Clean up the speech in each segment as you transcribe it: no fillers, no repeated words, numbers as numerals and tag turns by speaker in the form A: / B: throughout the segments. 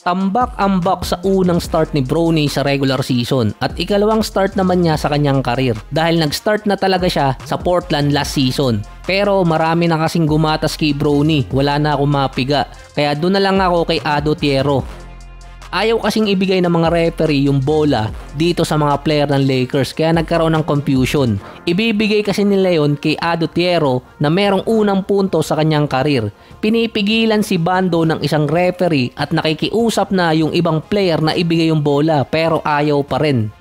A: Tambak ang Bucks sa unang start ni Bronny sa regular season at ikalawang start naman niya sa kanyang karir dahil nag-start na talaga siya sa Portland last season. Pero marami na kasing gumatas kay Bronny, wala na akong mapiga. Kaya doon na lang ako kay Ado Tiero. Ayaw kasing ibigay ng mga referee yung bola dito sa mga player ng Lakers kaya nagkaroon ng confusion. Ibibigay kasi nila yon kay Ado Tiero na merong unang punto sa kanyang karir. Pinipigilan si Bando ng isang referee at nakikiusap na yung ibang player na ibigay yung bola pero ayaw pa rin.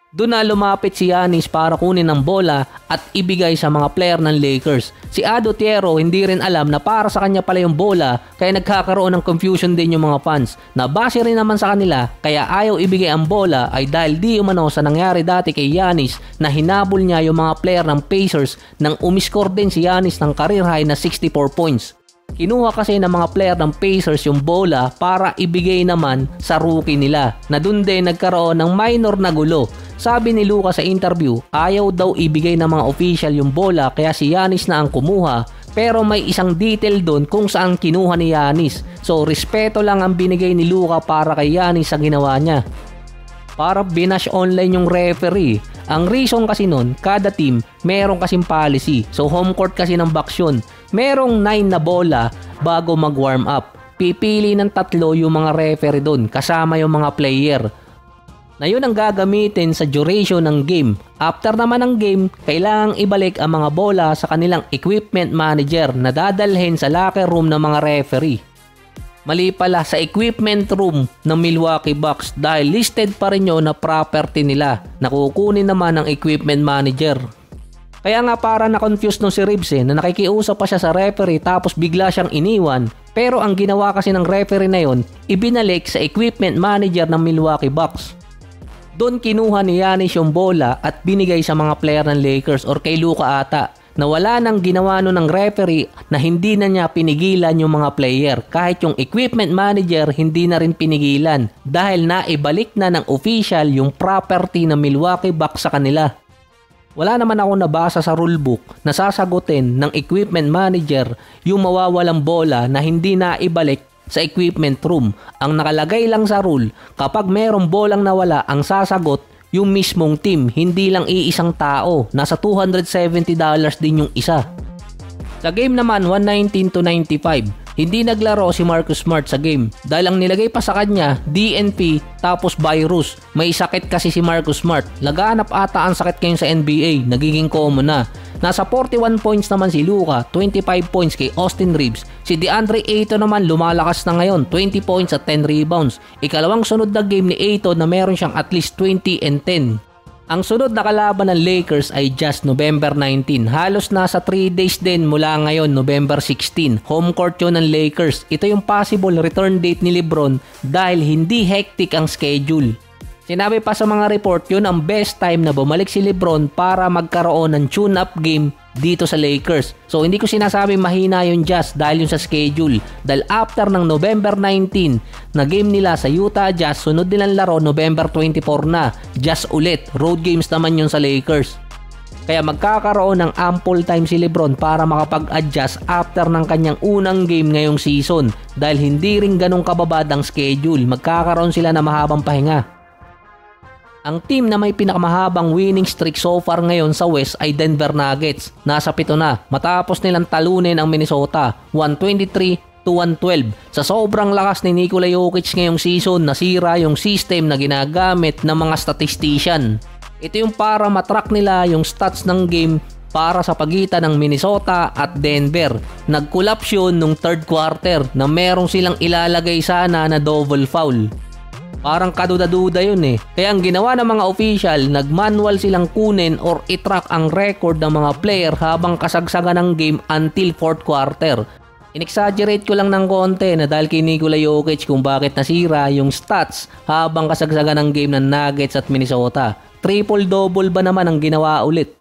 A: Doon na lumapit si Giannis para kunin ang bola at ibigay sa mga player ng Lakers. Si Ado Tiero hindi rin alam na para sa kanya pala yung bola kaya nagkakaroon ng confusion din yung mga fans. Na base rin naman sa kanila kaya ayaw ibigay ang bola ay dahil di umano sa nangyari dati kay Giannis na hinabol niya yung mga player ng Pacers nang umiscore din si Giannis ng career high na 64 points. Kinuha kasi ng mga player ng Pacers yung bola para ibigay naman sa rookie nila na dun din nagkaroon ng minor na gulo. Sabi ni Luka sa interview, ayaw daw ibigay ng mga official yung bola kaya si Giannis na ang kumuha pero may isang detail doon kung saan kinuha ni Giannis. So respeto lang ang binigay ni Luka para kay Giannis sa ginawa niya. Para binash online yung referee. Ang reason kasi nun, kada team merong kasing policy. So home court kasi ng Bucks yun. Merong 9 na bola bago mag-warm up. Pipili ng 3 yung mga referee doon kasama yung mga player. Na yun ang gagamitin sa duration ng game. After naman ng game, kailangang ibalik ang mga bola sa kanilang equipment manager na dadalhin sa locker room ng mga referee. Mali pala sa equipment room ng Milwaukee Bucks dahil listed pa rin yun na property nila na kukunin naman ng equipment manager. Kaya nga para na-confuse no si Reeves na nakikiusap pa siya sa referee tapos bigla siyang iniwan. Pero ang ginawa kasi ng referee na yun, ibinalik sa equipment manager ng Milwaukee Bucks. Doon kinuha ni Giannis yung bola at binigay sa mga player ng Lakers or kay Luka ata na wala nang ginawa nun ng referee na hindi na niya pinigilan yung mga player. Kahit yung equipment manager hindi na rin pinigilan dahil naibalik na ng official yung property ng Milwaukee Bucks sa kanila. Wala naman ako nabasa sa rulebook na sasagutin ng equipment manager yung mawawalang bola na hindi naibalik sa equipment room. Ang nakalagay lang sa rule, kapag merong bolang nawala, ang sasagot yung mismong team, hindi lang iisang tao. Nasa $270 din yung isa. Sa game naman, 119-95, hindi naglaro si Marcus Smart sa game dahil ang nilagay pa sa kanya, DNP tapos virus. May sakit kasi si Marcus Smart. Laganap ata ang sakit ngayon sa NBA, nagiging common na. Nasa 41 points naman si Luka, 25 points kay Austin Reeves. Si DeAndre Ayton naman lumalakas na ngayon, 20 points at 10 rebounds. Ikalawang sunod na game ni Ayton na meron siyang at least 20 and 10. Ang sunod na kalaban ng Lakers ay just November 19. Halos nasa 3 days din mula ngayon, November 16. Home court yun ng Lakers. Ito yung possible return date ni LeBron dahil hindi hectic ang schedule. Sinabi pa sa mga report yun ang best time na bumalik si LeBron para magkaroon ng tune-up game dito sa Lakers. So hindi ko sinasabi mahina yung Jazz dahil yung sa schedule. Dahil after ng November 19 na game nila sa Utah Jazz, sunod nilang laro November 24 na. Jazz ulit. Road games naman yun sa Lakers. Kaya magkakaroon ng ample time si LeBron para makapag-adjust after ng kanyang unang game ngayong season. Dahil hindi rin ganong kababad ang schedule. Magkakaroon sila na mahabang pahinga. Ang team na may pinakamahabang winning streak so far ngayon sa West ay Denver Nuggets. Nasa 7 na matapos nilang talunin ang Minnesota 123-112. Sa sobrang lakas ni Nikola Jokic ngayong season, nasira yung system na ginagamit ng mga statistician. Ito yung para matrack nila yung stats ng game para sa pagitan ng Minnesota at Denver. Nag-collapse yun nung third quarter na merong silang ilalagay sana na double foul. Parang kaduda-duda yun eh. Kaya ang ginawa ng mga official, nag-manual silang kunin or itrack ang record ng mga player habang kasagsagan ng game until fourth quarter. In-exaggerate ko lang ng konti na dahil kay Nikola Jokic kung bakit nasira yung stats habang kasagsagan ng game ng Nuggets at Minnesota. Triple-double ba naman ang ginawa ulit?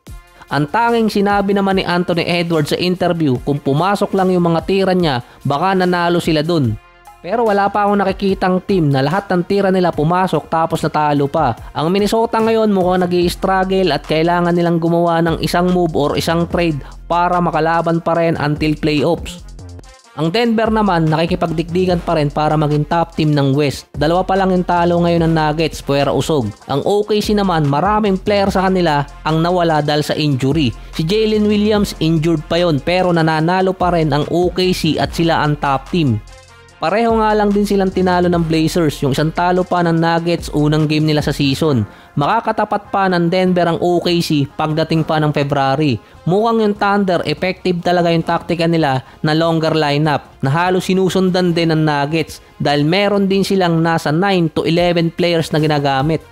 A: Ang tanging sinabi naman ni Anthony Edwards sa interview, kung pumasok lang yung mga tira niya, baka nanalo sila dun. Pero wala pa akong nakikitang team na lahat ng tira nila pumasok tapos natalo pa. Ang Minnesota ngayon mukhang nag-i-struggle at kailangan nilang gumawa ng isang move or isang trade para makalaban pa rin until playoffs. Ang Denver naman nakikipagdikdikan pa rin para maging top team ng West. Dalawa pa lang yung talo ngayon ng Nuggets, puwera usog. Ang OKC naman, maraming player sa kanila ang nawala dahil sa injury. Si Jalen Williams injured pa yon, pero nananalo pa rin ang OKC at sila ang top team. Pareho nga lang din silang tinalo ng Blazers, yung isang talo pa ng Nuggets unang game nila sa season. Makakatapat pa ng Denver ang OKC pagdating pa ng February. Mukhang yung Thunder, effective talaga yung taktika nila na longer lineup na halos sinusundan din ng Nuggets dahil meron din silang nasa 9 to 11 players na ginagamit.